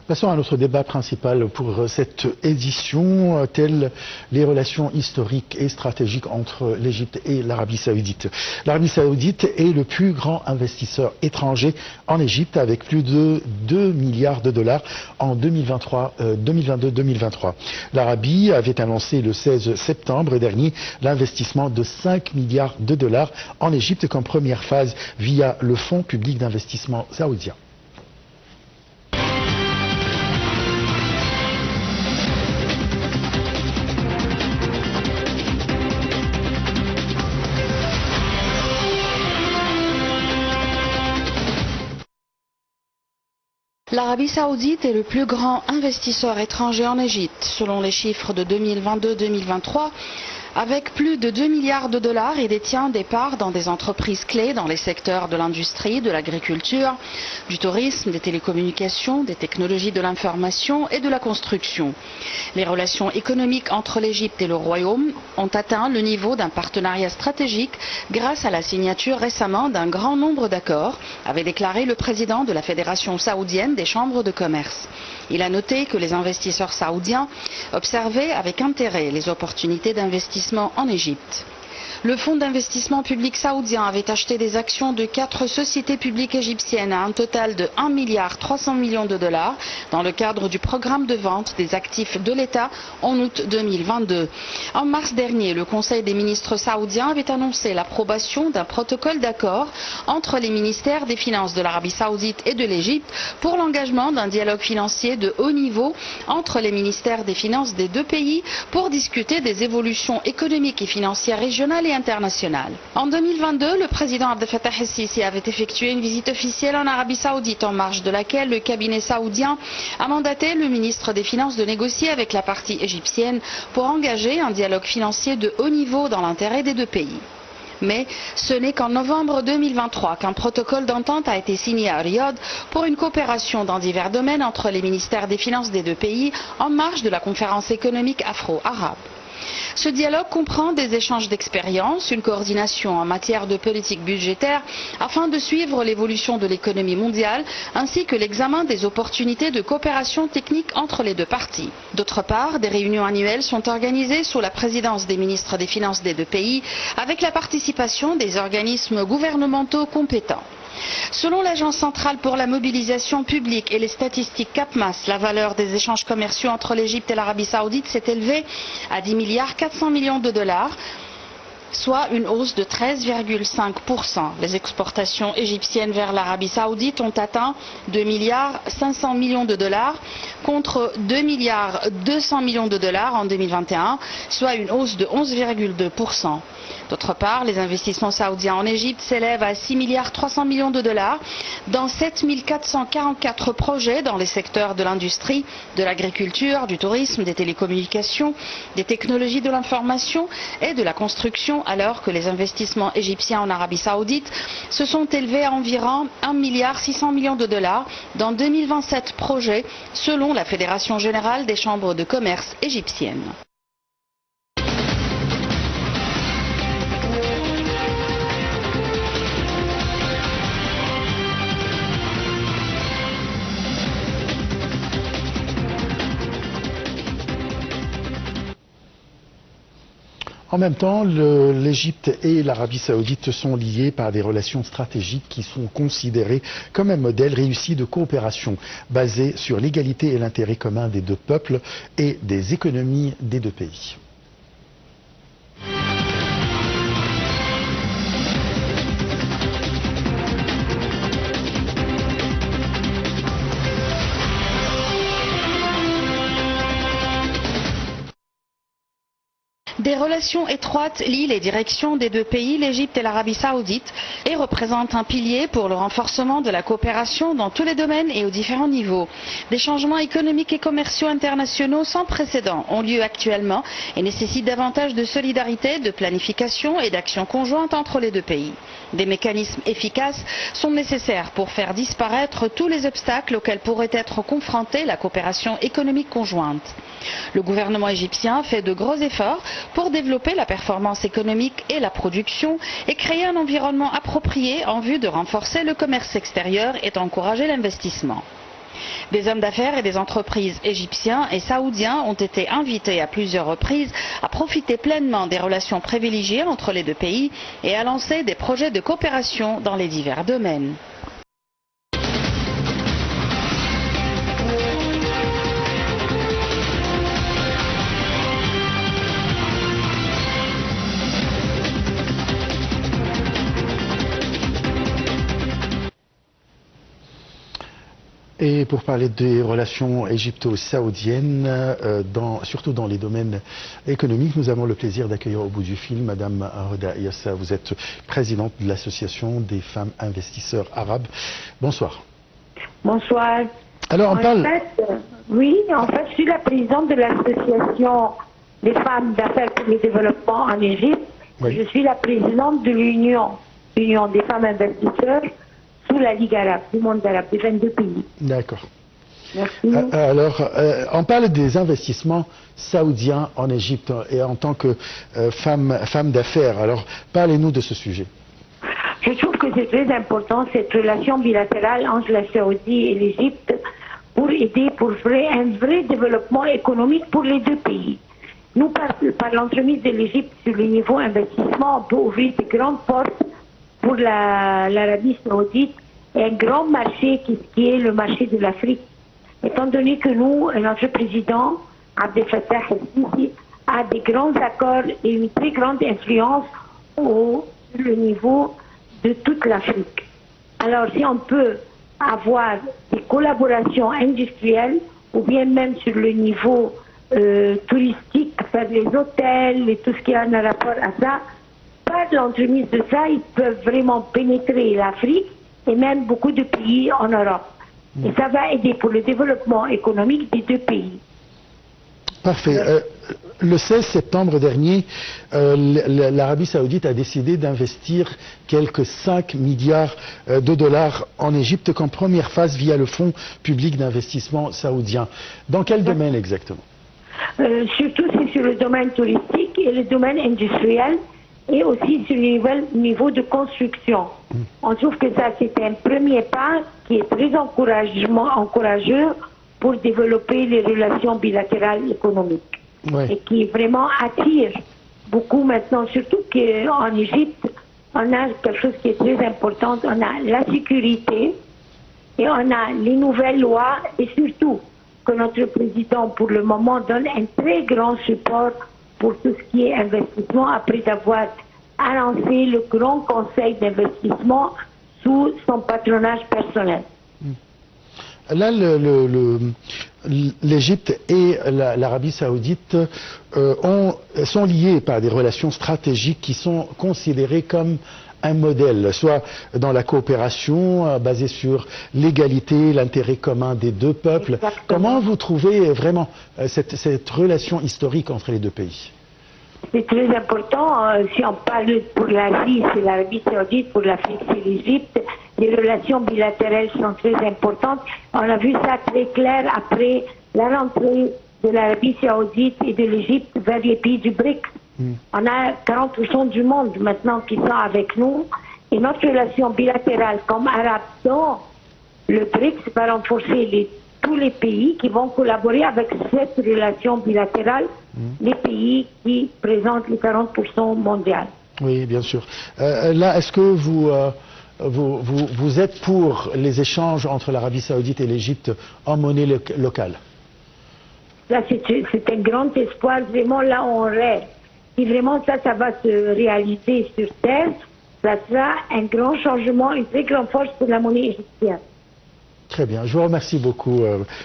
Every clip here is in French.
Passons à notre débat principal pour cette édition, telles les relations historiques et stratégiques entre l'Égypte et l'Arabie Saoudite. L'Arabie Saoudite est le plus grand investisseur étranger en Égypte avec plus de 2 milliards de dollars en 2022-2023. L'Arabie avait annoncé le 16 septembre dernier l'investissement de 5 milliards de dollars en Égypte comme première phase via le Fonds public d'investissement saoudien. L'Arabie Saoudite est le plus grand investisseur étranger en Égypte, selon les chiffres de 2022-2023. Avec plus de 2 milliards de dollars, il détient des parts dans des entreprises clés dans les secteurs de l'industrie, de l'agriculture, du tourisme, des télécommunications, des technologies de l'information et de la construction. Les relations économiques entre l'Égypte et le Royaume ont atteint le niveau d'un partenariat stratégique grâce à la signature récemment d'un grand nombre d'accords, avait déclaré le président de la Fédération saoudienne des chambres de commerce. Il a noté que les investisseurs saoudiens observaient avec intérêt les opportunités d'investissement en Égypte. Le fonds d'investissement public saoudien avait acheté des actions de 4 sociétés publiques égyptiennes à un total de 1 milliard 300 millions de dollars dans le cadre du programme de vente des actifs de l'État en août 2022. En mars dernier, le Conseil des ministres saoudiens avait annoncé l'approbation d'un protocole d'accord entre les ministères des Finances de l'Arabie saoudite et de l'Égypte pour l'engagement d'un dialogue financier de haut niveau entre les ministères des Finances des deux pays pour discuter des évolutions économiques et financières régionales et internationale. En 2022, le président Abdel Fattah el-Sisi avait effectué une visite officielle en Arabie Saoudite en marge de laquelle le cabinet saoudien a mandaté le ministre des Finances de négocier avec la partie égyptienne pour engager un dialogue financier de haut niveau dans l'intérêt des deux pays. Mais ce n'est qu'en novembre 2023 qu'un protocole d'entente a été signé à Riyad pour une coopération dans divers domaines entre les ministères des Finances des deux pays en marge de la conférence économique afro-arabe. Ce dialogue comprend des échanges d'expériences, une coordination en matière de politique budgétaire afin de suivre l'évolution de l'économie mondiale ainsi que l'examen des opportunités de coopération technique entre les deux parties. D'autre part, des réunions annuelles sont organisées sous la présidence des ministres des Finances des deux pays avec la participation des organismes gouvernementaux compétents. Selon l'Agence centrale pour la mobilisation publique et les statistiques CAPMAS, la valeur des échanges commerciaux entre l'Égypte et l'Arabie Saoudite s'est élevée à 10 milliards 400 millions de dollars, soit une hausse de 13,5%. Les exportations égyptiennes vers l'Arabie Saoudite ont atteint 2 milliards 500 millions de dollars contre 2 milliards 200 millions de dollars en 2021, soit une hausse de 11,2%. D'autre part, les investissements saoudiens en Égypte s'élèvent à 6 milliards 300 millions de dollars dans 7 444 projets dans les secteurs de l'industrie, de l'agriculture, du tourisme, des télécommunications, des technologies de l'information et de la construction, alors que les investissements égyptiens en Arabie Saoudite se sont élevés à environ 1 milliard 600 millions de dollars dans 2027 projets, selon la Fédération générale des chambres de commerce égyptiennes. En même temps, l'Égypte et l'Arabie Saoudite sont liés par des relations stratégiques qui sont considérées comme un modèle réussi de coopération basé sur l'égalité et l'intérêt commun des deux peuples et des économies des deux pays. Des relations étroites lient les directions des deux pays, l'Égypte et l'Arabie Saoudite, et représentent un pilier pour le renforcement de la coopération dans tous les domaines et aux différents niveaux. Des changements économiques et commerciaux internationaux sans précédent ont lieu actuellement et nécessitent davantage de solidarité, de planification et d'action conjointe entre les deux pays. Des mécanismes efficaces sont nécessaires pour faire disparaître tous les obstacles auxquels pourrait être confrontée la coopération économique conjointe. Le gouvernement égyptien fait de gros efforts pour développer la performance économique et la production et créer un environnement approprié en vue de renforcer le commerce extérieur et d'encourager l'investissement. Des hommes d'affaires et des entreprises égyptiens et saoudiens ont été invités à plusieurs reprises à profiter pleinement des relations privilégiées entre les deux pays et à lancer des projets de coopération dans les divers domaines. Et pour parler des relations égypto-saoudiennes, surtout dans les domaines économiques, nous avons le plaisir d'accueillir au bout du fil Madame Hoda Yassa. Vous êtes présidente de l'association des femmes investisseurs arabes. Bonsoir. Bonsoir. Alors on parle... Oui, en fait, je suis la présidente de l'association des femmes d'affaires pour le développement en Égypte. Oui. Je suis la présidente de l'Union des femmes investisseurs sous la Ligue arabe, du monde arabe, des 22 pays. D'accord. Merci. Alors, on parle des investissements saoudiens en Égypte et en tant que femme d'affaires. Alors, parlez-nous de ce sujet. Je trouve que c'est très important, cette relation bilatérale entre la Saoudie et l'Égypte, pour aider pour un vrai développement économique pour les deux pays. Nous, par l'entremise de l'Égypte sur le niveau investissement, on peut ouvrir de grandes portes pour l'Arabie saoudite et un grand marché qui est le marché de l'Afrique. Étant donné que nous, notre président, Abdel Fattah el-Sisi, a des grands accords et une très grande influence sur le niveau de toute l'Afrique. Alors si on peut avoir des collaborations industrielles ou bien même sur le niveau touristique, faire les hôtels et tout ce qui a un rapport à ça, par l'entremise de ça, ils peuvent vraiment pénétrer l'Afrique et même beaucoup de pays en Europe. Et ça va aider pour le développement économique des deux pays. Parfait. Le 16 septembre dernier, l'Arabie saoudite a décidé d'investir quelques 5 milliards de dollars en Égypte comme première phase via le Fonds public d'investissement saoudien. Dans quel domaine exactement? Surtout c'est sur le domaine touristique et le domaine industriel et aussi sur le niveau de construction. On trouve que ça c'est un premier pas qui est très encourageux pour développer les relations bilatérales économiques. Ouais. Et qui vraiment attire beaucoup maintenant, surtout qu'en Égypte, on a quelque chose qui est très important, on a la sécurité et on a les nouvelles lois et surtout que notre président pour le moment donne un très grand support pour tout ce qui est investissement après avoir annoncé le grand conseil d'investissement sous son patronage personnel. Là, l'Égypte et l'Arabie saoudite sont liés par des relations stratégiques qui sont considérées comme un modèle, soit dans la coopération basée sur l'égalité, l'intérêt commun des deux peuples. Exactement. Comment vous trouvez vraiment cette relation historique entre les deux pays? C'est très important. Si on parle pour l'Asie, c'est l'Arabie saoudite, pour l'Afrique, c'est l'Égypte. Les relations bilatérales sont très importantes. On a vu ça très clair après la rentrée de l'Arabie saoudite et de l'Égypte vers les pays du BRICS. On a 40% du monde maintenant qui sont avec nous. Et notre relation bilatérale comme Arabes dans le BRICS va renforcer tous les pays qui vont collaborer avec cette relation bilatérale, les pays qui présentent les 40% mondial. Oui, bien sûr. Là, est-ce que vous êtes pour les échanges entre l'Arabie saoudite et l'Égypte en monnaie locale? Là, c'est un grand espoir. Vraiment, là, on rêve. Si vraiment ça va se réaliser sur terre, ça sera un grand changement, une très grande force pour la monnaie égyptienne. Très bien. Je vous remercie beaucoup,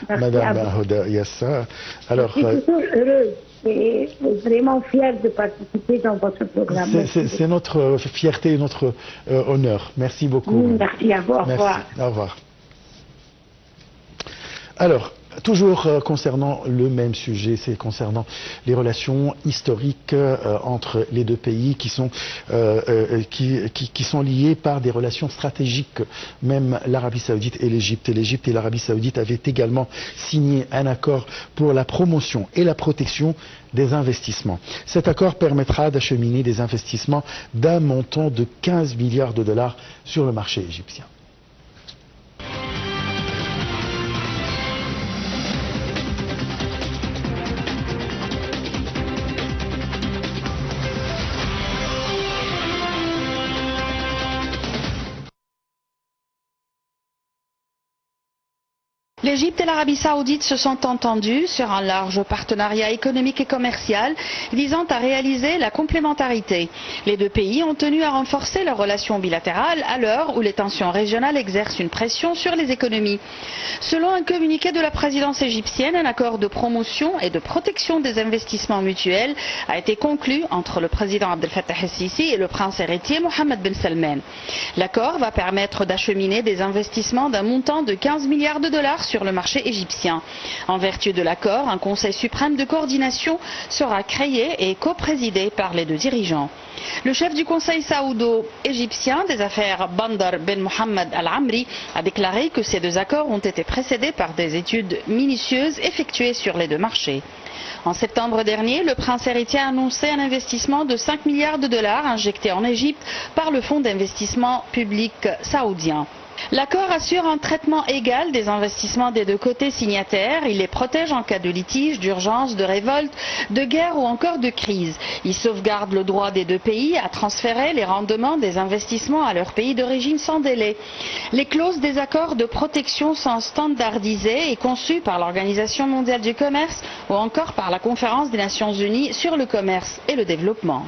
Madame Hoda Yassa. Alors, je suis toujours heureuse et vraiment fière de participer dans votre programme. C'est notre fierté et notre honneur. Merci beaucoup. Merci à vous. Au revoir. Au revoir. Alors, toujours concernant le même sujet, c'est concernant les relations historiques entre les deux pays qui sont liées par des relations stratégiques, même l'Arabie saoudite et l'Égypte. L'Égypte et l'Arabie saoudite avaient également signé un accord pour la promotion et la protection des investissements. Cet accord permettra d'acheminer des investissements d'un montant de 15 milliards de dollars sur le marché égyptien. L'Égypte et l'Arabie Saoudite se sont entendus sur un large partenariat économique et commercial visant à réaliser la complémentarité. Les deux pays ont tenu à renforcer leurs relations bilatérales à l'heure où les tensions régionales exercent une pression sur les économies. Selon un communiqué de la présidence égyptienne, un accord de promotion et de protection des investissements mutuels a été conclu entre le président Abdel Fattah el-Sisi et le prince héritier Mohammed Ben Salman. L'accord va permettre d'acheminer des investissements d'un montant de 15 milliards de dollars sur le marché égyptien. En vertu de l'accord, un conseil suprême de coordination sera créé et coprésidé par les deux dirigeants. Le chef du conseil saoudo-égyptien des affaires Bandar Ben Mohammed Al-Amri a déclaré que ces deux accords ont été précédés par des études minutieuses effectuées sur les deux marchés. En septembre dernier, le prince héritier a annoncé un investissement de 5 milliards de dollars injecté en Égypte par le fonds d'investissement public saoudien. L'accord assure un traitement égal des investissements des deux côtés signataires. Il les protège en cas de litige, d'urgence, de révolte, de guerre ou encore de crise. Il sauvegarde le droit des deux pays à transférer les rendements des investissements à leur pays d'origine sans délai. Les clauses des accords de protection sont standardisées et conçues par l'Organisation mondiale du commerce ou encore par la Conférence des Nations unies sur le commerce et le développement.